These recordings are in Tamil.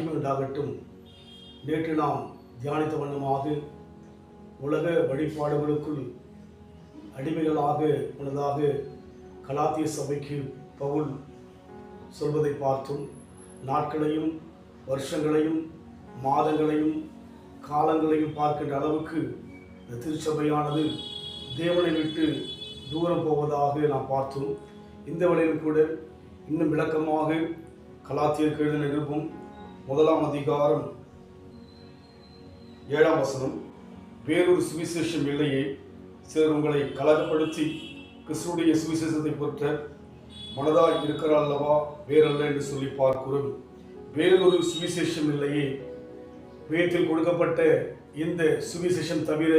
மகிமை உண்டாகட்டும். நேற்று நாம் தியானித்த வண்ணமாக உலக வழிபாடுகளுக்குள் அடிமைகளாக முன்னதாக கலாத்திய சபைக்கு பவுல் சொல்வதை பார்த்தும், நாட்களையும் வருஷங்களையும் மாதங்களையும் காலங்களையும் பார்க்கின்ற அளவுக்கு இந்த திருச்சபையானது தேவனை விட்டு தூரம் போவதாக நாம் பார்த்தோம். இந்த வேளையிலும் கூட இன்னும் விளக்கமாக கலாத்தியருக்கு எழுதின நிருபம் 1 அதிகாரம் 7 வசனம், வேறொரு சுவிசேஷம் இல்லையே, சிலர் உங்களை கலகப்படுத்தி கிறிஸ்துடைய சுவிசேஷத்தை பெற்ற மனதாய் இருக்கிறார் அல்லவா, வேறல்ல என்று சொல்லி பார்க்கிறோம். வேறொரு சுவிசேஷம் இல்லையே, வேதத்தில் கொடுக்கப்பட்ட இந்த சுவிசேஷம் தவிர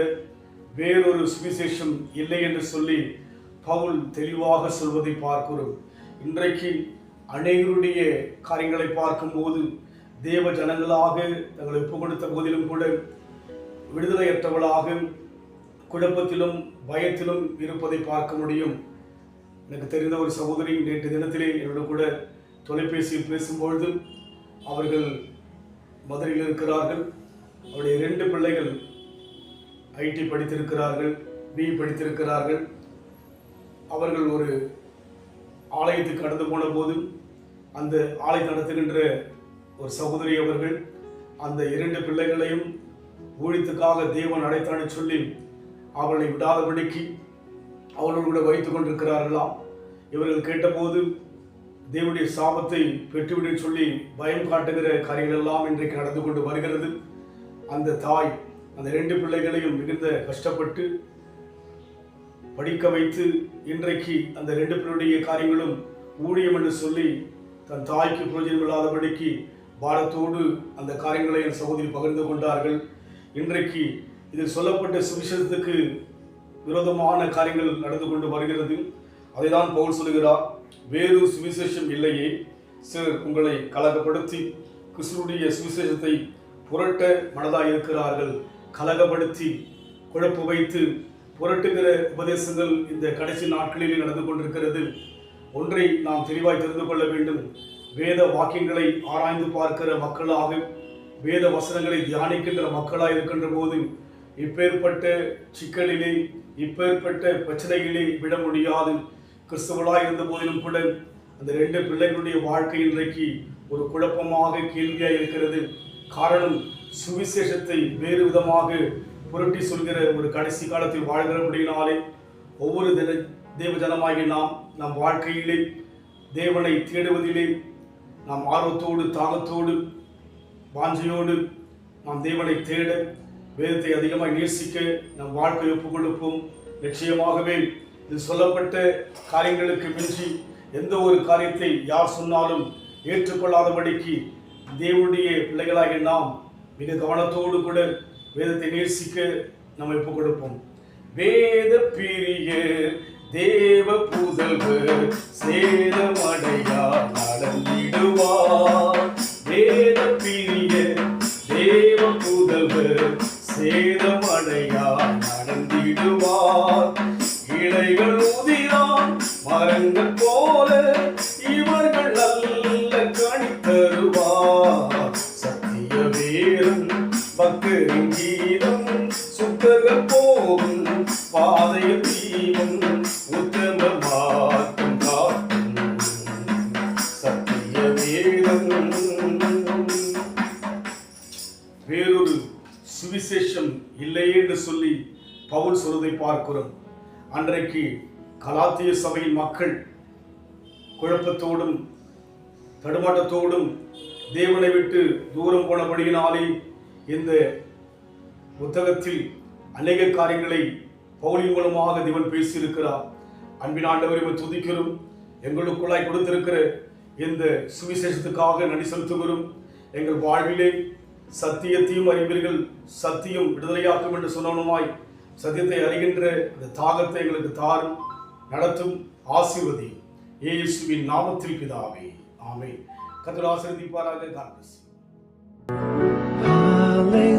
வேறொரு சுவிசேஷம் இல்லை என்று சொல்லி பவுல் தெளிவாக சொல்வதை பார்க்கிறோம். இன்றைக்கு அநேகருடைய காரியங்களை பார்க்கும்போது தேவ ஜனங்களாக தங்களை ஒப்புக் கொடுத்த போதிலும் கூட விடுதலையற்றவளாக குழப்பத்திலும் பயத்திலும் இருப்பதை பார்க்க முடியும். எனக்கு தெரிந்த ஒரு சகோதரி நேற்று தினத்திலே என்னோட கூட தொலைபேசியில் பேசும்பொழுது அவர்கள் மதுரையில் இருக்கிறார்கள். அவருடைய 2 பிள்ளைகள் ஐடி படித்திருக்கிறார்கள், பிஇ படித்திருக்கிறார்கள். அவர்கள் ஒரு ஆலயத்துக்கு கடந்து போன போது அந்த ஆலயம் நடத்துகின்ற ஒரு சகோதரி அவர்கள் அந்த 2 பிள்ளைகளையும் ஊழியத்துக்காக தேவன் அழைத்தான்னு சொல்லி அவர்களை விடாதபடிக்கு அவர்கள் கூட வைத்துக் கொண்டிருக்கிறார்களாம். இவர்கள் கேட்டபோது தேவனுடைய சாபத்தை பெற்றுவிட சொல்லி பயம் காட்டுகிற காரியங்கள் எல்லாம் இன்றைக்கு நடந்து கொண்டு வருகிறது. அந்த தாய் அந்த 2 பிள்ளைகளையும் மிகுந்த கஷ்டப்பட்டு படிக்க வைத்து இன்றைக்கு அந்த 2 பேருடைய காரியங்களும் ஊழியம் என்று சொல்லி தன் தாய்க்கு பிரயோஜனம் இல்லாதபடிக்கு பாரத்தோடு அந்த காரியங்களை என் சகோதரி பகிர்ந்து கொண்டார்கள். இன்றைக்கு இதில் சொல்லப்பட்ட சுவிசேஷத்துக்கு விரோதமான காரியங்கள் நடந்து கொண்டு வருகிறது. அதைதான் பவுல் சொல்லுகிறார், வேறு சுவிசேஷம் இல்லையே, சிலர் உங்களை கலகப்படுத்தி கிறிஸ்துடைய சுவிசேஷத்தை புரட்ட மனதாக இருக்கிறார்கள். கலகப்படுத்தி குழப்ப வைத்து புரட்டுகிற உபதேசங்கள் இந்த கடைசி நாட்களிலே நடந்து கொண்டிருக்கிறது. ஒன்றை நாம் தெளிவாய் தெரிந்து கொள்ள வேண்டும். வேத வாக்கியங்களை ஆராய்ந்து பார்க்கிற மக்களாக, வேத வசனங்களை தியானிக்கின்ற மக்களாக இருக்கின்ற போது இப்பேற்பட்ட சிக்கலிலே இப்பேற்பட்ட பிரச்சனைகளே விட முடியாது. கிறிஸ்தவர்களாக இருந்த போதிலும் கூட அந்த 2 பிள்ளைகளுடைய வாழ்க்கை இன்றைக்கு ஒரு குழப்பமாக கேள்வியாக இருக்கிறது. காரணம், சுவிசேஷத்தை வேறு விதமாக புரட்டி சொல்கிற ஒரு கடைசி காலத்தில் வாழ்கிறபடினாலே ஒவ்வொரு தேவ ஜனமாகி நம் வாழ்க்கையிலே தேவனை தேடுவதிலே நாம் ஆர்வத்தோடு தாகத்தோடு வாஞ்சையோடு நாம் தேவனை தேட வேதத்தை அதிகமாக நேசிக்க நம் வாழ்க்கையை ஒப்புக் கொடுப்போம். நிச்சயமாகவே இது சொல்லப்பட்ட காரியங்களுக்கு மிஞ்சி எந்த ஒரு காரியத்தை யார் சொன்னாலும் ஏற்றுக்கொள்ளாதபடிக்கு தேவனுடைய பிள்ளைகளாகிய நாம் மிக கவனத்தோடு கூட வேதத்தை நேசிக்க நம்ம ஒப்புக் கொடுப்போம். வேத பிரியர் தேவ புதல்வர் சேதமடையா நடந்திடுவார். வேத பிரியர் தேவ புதல்வர் சேதமடையா நடந்திடுவார். இலைகள் உதிரான் மரங்கள் போல இவர்கள் நல்ல கனி தருவார். சத்திய வேறும் பக்தரின் கீதம் சுத்தர்கள் போகும் பாதையில் தீவும் உத்தம மாற்றம் காட்டும். சத்திய வேதம். வேறொரு சுவிசேஷம் இல்லையே என்று சொல்லி பவுல் சொல்வதை பார்க்கிறோம். அன்றைக்கு கலாத்திய சபையின் மக்கள் குழப்பத்தோடும் தடுமாட்டத்தோடும் தேவனை விட்டு தூரம் போனபடியினாலே இந்த புத்தகத்தில் அநேக காரியங்களை பவுலின் மூலமாக தேவன் பேசியிருக்கிறார். அன்பின் ஆண்டவரை துதிக்கிறோம். எங்களுக்குள்ளாய் கொடுத்திருக்கிற இந்த சுவிசேஷத்துக்காக நன்றி செலுத்துகிறோம். எங்கள் வாழ்விலே சத்தியத்தையும் அறிவீர்கள், சத்தியம் விடுதலையாக்கும் என்று சொன்னவனுமாய் சத்தியத்தை அறிகின்ற அந்த தாகத்தை எங்களுக்கு தாரும், நடத்தும், ஆசீர்வதி. இயேசுவின் நாமத்தில் பிதாவே, ஆமென். கர்த்தர் ஆசீர்வதிப்பாராக. God bless you.